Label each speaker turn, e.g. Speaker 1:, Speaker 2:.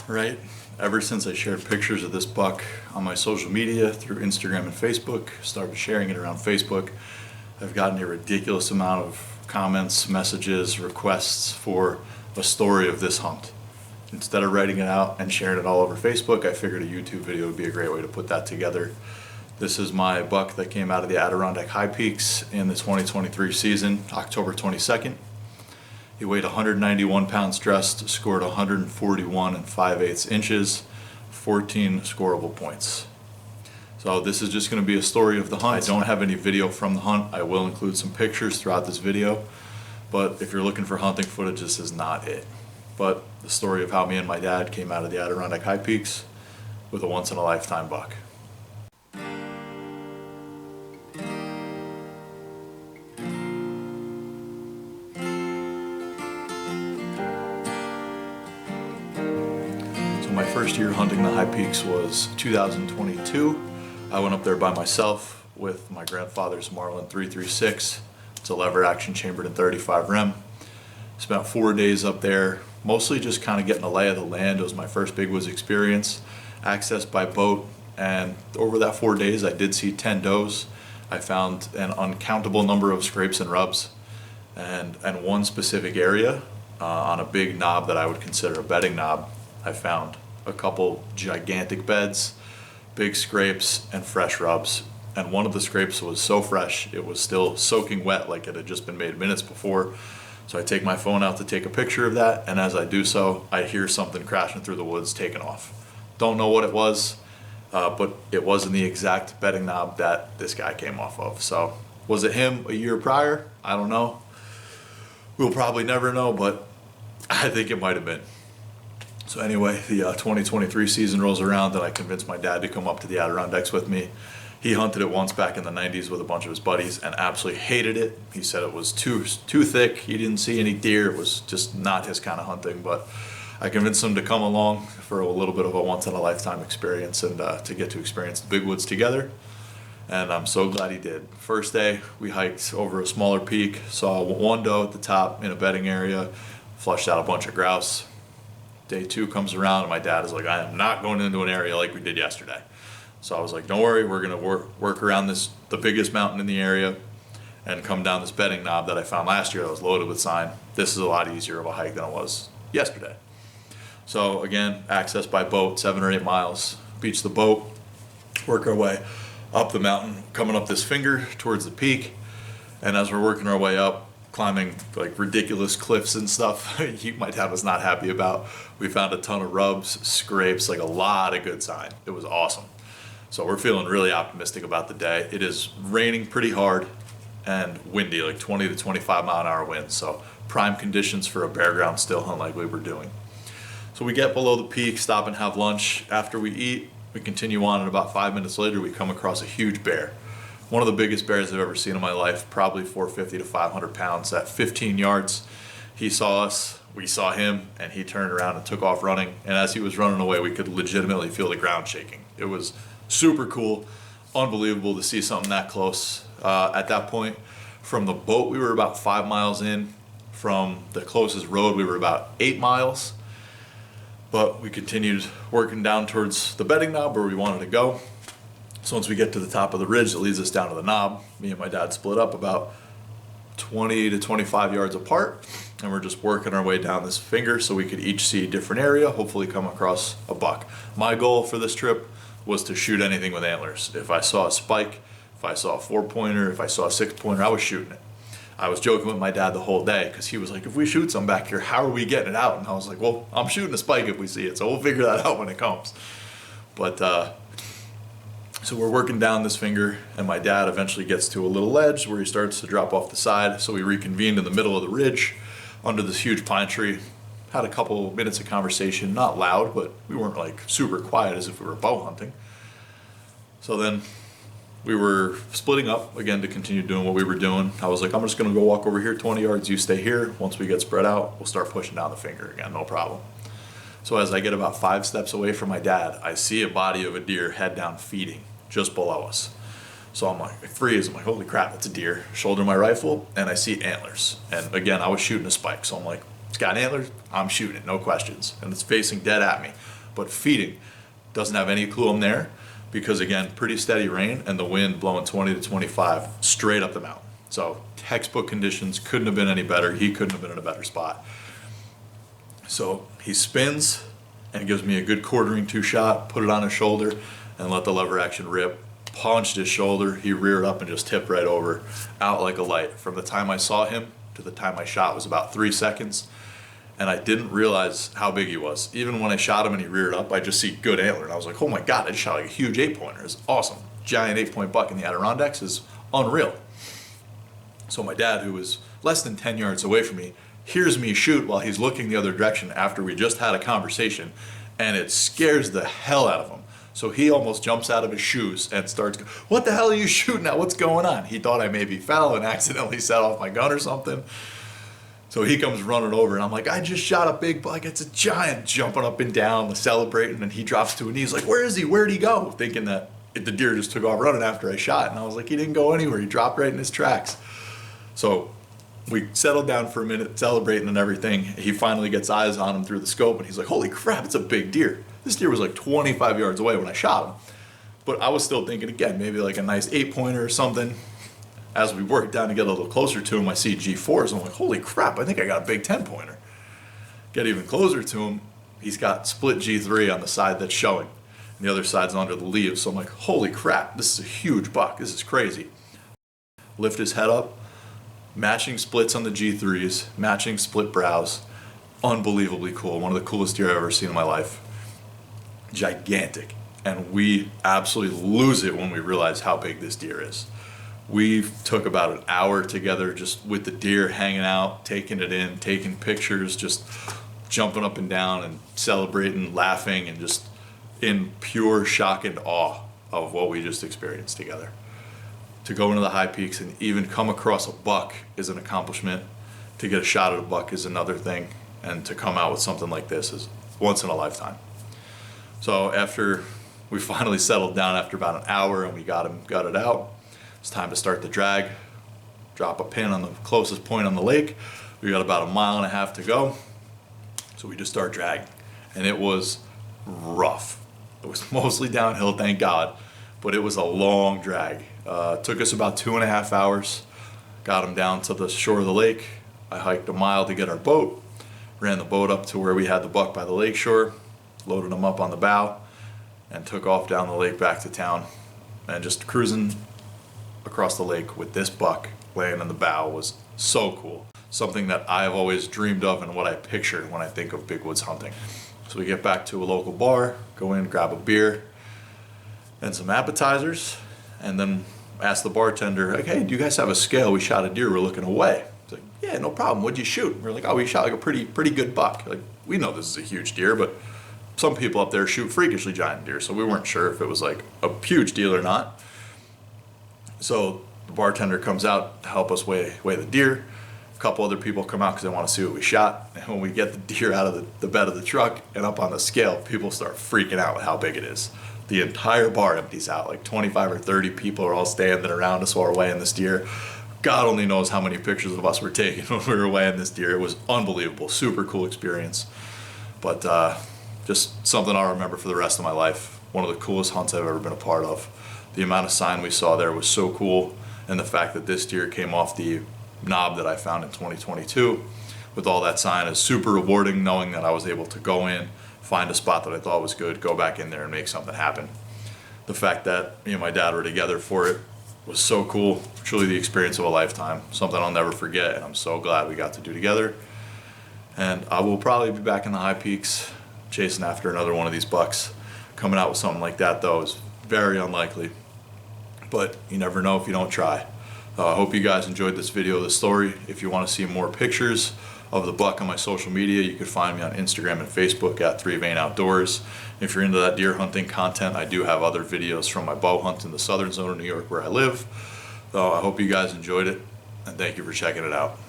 Speaker 1: Right? Ever since I shared pictures of this buck on my social media through Instagram and Facebook, started sharing it around Facebook, I've gotten a ridiculous amount of comments, messages, requests for a story of this hunt. Instead of writing it out and sharing it all over Facebook, I figured a YouTube video would be a great way to put that together. This is my buck that came out of the Adirondack High Peaks in the 2023 season, October 22nd. He weighed 191 pounds dressed, scored 141 and 5/8 inches, 14 scoreable points. So this is just going to be a story of the hunt. I don't have any video from the hunt. I will include some pictures throughout this video, but if you're looking for hunting footage, this is not it. But the story of how me and my dad came out of the Adirondack High Peaks with a once-in-a-lifetime buck. My first year hunting the High Peaks was 2022. I went up there by myself with my grandfather's Marlin 336. It's a lever action chambered in 35 rem. Spent 4 days up there, mostly just kind of getting a lay of the land. It was my first big woods experience, accessed by boat, and over that 4 days I did see 10 does. I found an uncountable number of scrapes and rubs, and one specific area on a big knob that I would consider a bedding knob. I found a couple gigantic beds, big scrapes, and fresh rubs. And one of the scrapes was so fresh, it was still soaking wet like it had just been made minutes before. So I take my phone out to take a picture of that, and as I do so, I hear something crashing through the woods taking off. Don't know what it was, but it wasn't the exact bedding knob that this guy came off of. So was it him a year prior? I don't know. We'll probably never know, but I think it might have been. So anyway, the 2023 season rolls around, and I convinced my dad to come up to the Adirondacks with me. He hunted it once back in the 90s with a bunch of his buddies and absolutely hated it. He said it was too thick. He didn't see any deer. It was just not his kind of hunting. But I convinced him to come along for a little bit of a once-in-a-lifetime experience and to get to experience the big woods together. And I'm so glad he did. First day, we hiked over a smaller peak, saw one doe at the top in a bedding area, flushed out a bunch of grouse. Day 2 comes around and my dad is like, I am not going into an area like we did yesterday. So I was like, don't worry, we're gonna work around the biggest mountain in the area and come down this bedding knob that I found last year that was loaded with sign. This is a lot easier of a hike than it was yesterday. So again, access by boat, 7 or 8 miles, beach the boat, work our way up the mountain, coming up this finger towards the peak. And as we're working our way up, climbing like ridiculous cliffs and stuff my dad was not happy about, we found a ton of rubs, scrapes, like a lot of good sign. It was awesome. So we're feeling really optimistic about the day. It is raining pretty hard and windy, like 20 to 25 mile an hour winds. So prime conditions for a bare ground still hunt like we were doing. So we get below the peak, stop and have lunch. After we eat, we continue on, and about 5 minutes later we come across a huge bear. One of the biggest bears I've ever seen in my life, probably 450 to 500 pounds. At 15 yards, he saw us, we saw him, and he turned around and took off running. And as he was running away, we could legitimately feel the ground shaking. It was super cool, unbelievable to see something that close. At that point, from the boat, we were about 5 miles in. From the closest road, we were about 8 miles. But we continued working down towards the bedding knob where we wanted to go. So once we get to the top of the ridge that leads us down to the knob, me and my dad split up about 20 to 25 yards apart, and we're just working our way down this finger so we could each see a different area, hopefully come across a buck. My goal for this trip was to shoot anything with antlers. If I saw a spike, if I saw a 4-pointer, if I saw a 6-pointer, I was shooting it. I was joking with my dad the whole day because he was like, if we shoot some back here, how are we getting it out? And I was like, well, I'm shooting a spike if we see it, so we'll figure that out when it comes. But so we're working down this finger, and my dad eventually gets to a little ledge where he starts to drop off the side. So we reconvened in the middle of the ridge under this huge pine tree, had a couple minutes of conversation, not loud, but we weren't like super quiet as if we were bow hunting. So then we were splitting up again to continue doing what we were doing. I was like, I'm just gonna go walk over here 20 yards, you stay here. Once we get spread out, we'll start pushing down the finger again, no problem. So as I get about 5 steps away from my dad, I see a body of a deer head down feeding just below us. So I'm like, I freeze, I'm like, holy crap, it's a deer. Shoulder my rifle, and I see antlers. And again, I was shooting a spike, so I'm like, it's got antlers, I'm shooting it, no questions. And it's facing dead at me. But feeding, doesn't have any clue I'm there because, again, pretty steady rain and the wind blowing 20 to 25 straight up the mountain. So textbook conditions, couldn't have been any better. He couldn't have been in a better spot. So he spins and gives me a good quartering to shot, put it on his shoulder and let the lever action rip. Punched his shoulder, he reared up and just tipped right over, out like a light. From the time I saw him to the time I shot was about 3 seconds, and I didn't realize how big he was. Even when I shot him and he reared up, I just see good antler, and I was like, oh my God, I just shot like a huge 8-pointer. It's awesome. Giant 8-point buck in the Adirondacks is unreal. So my dad, who was less than 10 yards away from me, hears me shoot while he's looking the other direction after we just had a conversation, and it scares the hell out of him. So he almost jumps out of his shoes and starts, what the hell are you shooting at? What's going on? He thought I maybe fell and accidentally set off my gun or something. So he comes running over and I'm like, I just shot a big buck. It's a giant, jumping up and down, celebrating. And he drops to a knee. He's like, where is he? Where'd he go? Thinking that the deer just took off running after I shot. And I was like, he didn't go anywhere. He dropped right in his tracks. So we settled down for a minute, celebrating and everything. He finally gets eyes on him through the scope and he's like, holy crap, it's a big deer. This deer was like 25 yards away when I shot him. But I was still thinking, again, maybe like a nice 8-pointer or something. As we worked down to get a little closer to him, I see G4s. I'm like, holy crap, I think I got a big 10-pointer. Get even closer to him, he's got split G3 on the side that's showing. And the other side's under the leaves. So I'm like, holy crap, this is a huge buck. This is crazy. Lift his head up, matching splits on the G3s, matching split brows. Unbelievably cool. One of the coolest deer I've ever seen in my life. Gigantic, and we absolutely lose it when we realize how big this deer is. We took about an hour together just with the deer, hanging out, taking it in, taking pictures, just jumping up and down and celebrating, laughing, and just in pure shock and awe of what we just experienced together. To go into the high peaks and even come across a buck is an accomplishment. To get a shot at a buck is another thing, and to come out with something like this is once in a lifetime. So after we finally settled down after about an hour and we got him gutted out, it's time to start the drag, drop a pin on the closest point on the lake. We got about 1.5 miles to go. So we just start dragging, and it was rough. It was mostly downhill, thank God, but it was a long drag. Took us about 2.5 hours, got him down to the shore of the lake. I hiked 1 mile to get our boat, ran the boat up to where we had the buck by the lake shore, loaded him up on the bow, and took off down the lake back to town. And just cruising across the lake with this buck laying on the bow was so cool. Something that I've always dreamed of and what I picture when I think of big woods hunting. So we get back to a local bar, go in, grab a beer and some appetizers, and then ask the bartender, like, hey, do you guys have a scale? We shot a deer, we're looking away. He's like, yeah, no problem, what'd you shoot? We're like, oh, we shot like a pretty good buck. Like, we know this is a huge deer, but some people up there shoot freakishly giant deer, so we weren't sure if it was like a huge deal or not. So the bartender comes out to help us weigh the deer. A couple other people come out because they want to see what we shot. And when we get the deer out of the bed of the truck and up on the scale, people start freaking out with how big it is. The entire bar empties out. Like 25 or 30 people are all standing around us while we're weighing this deer. God only knows how many pictures of us were taken when we were weighing this deer. It was unbelievable. Super cool experience. But just something I'll remember for the rest of my life. One of the coolest hunts I've ever been a part of. The amount of sign we saw there was so cool, and the fact that this deer came off the knob that I found in 2022 with all that sign is super rewarding, knowing that I was able to go in, find a spot that I thought was good, go back in there and make something happen. The fact that me and my dad were together for it was so cool. Truly the experience of a lifetime, something I'll never forget, and I'm so glad we got to do together. And I will probably be back in the high peaks chasing after another one of these bucks. Coming out with something like that though is very unlikely, but you never know if you don't try. I hope you guys enjoyed this video, this story. If you want to see more pictures of the buck on my social media, you can find me on Instagram and Facebook at 3 Vein Outdoors. If you're into that deer hunting content, I do have other videos from my bow hunt in the southern zone of New York where I live. I hope you guys enjoyed it, and thank you for checking it out.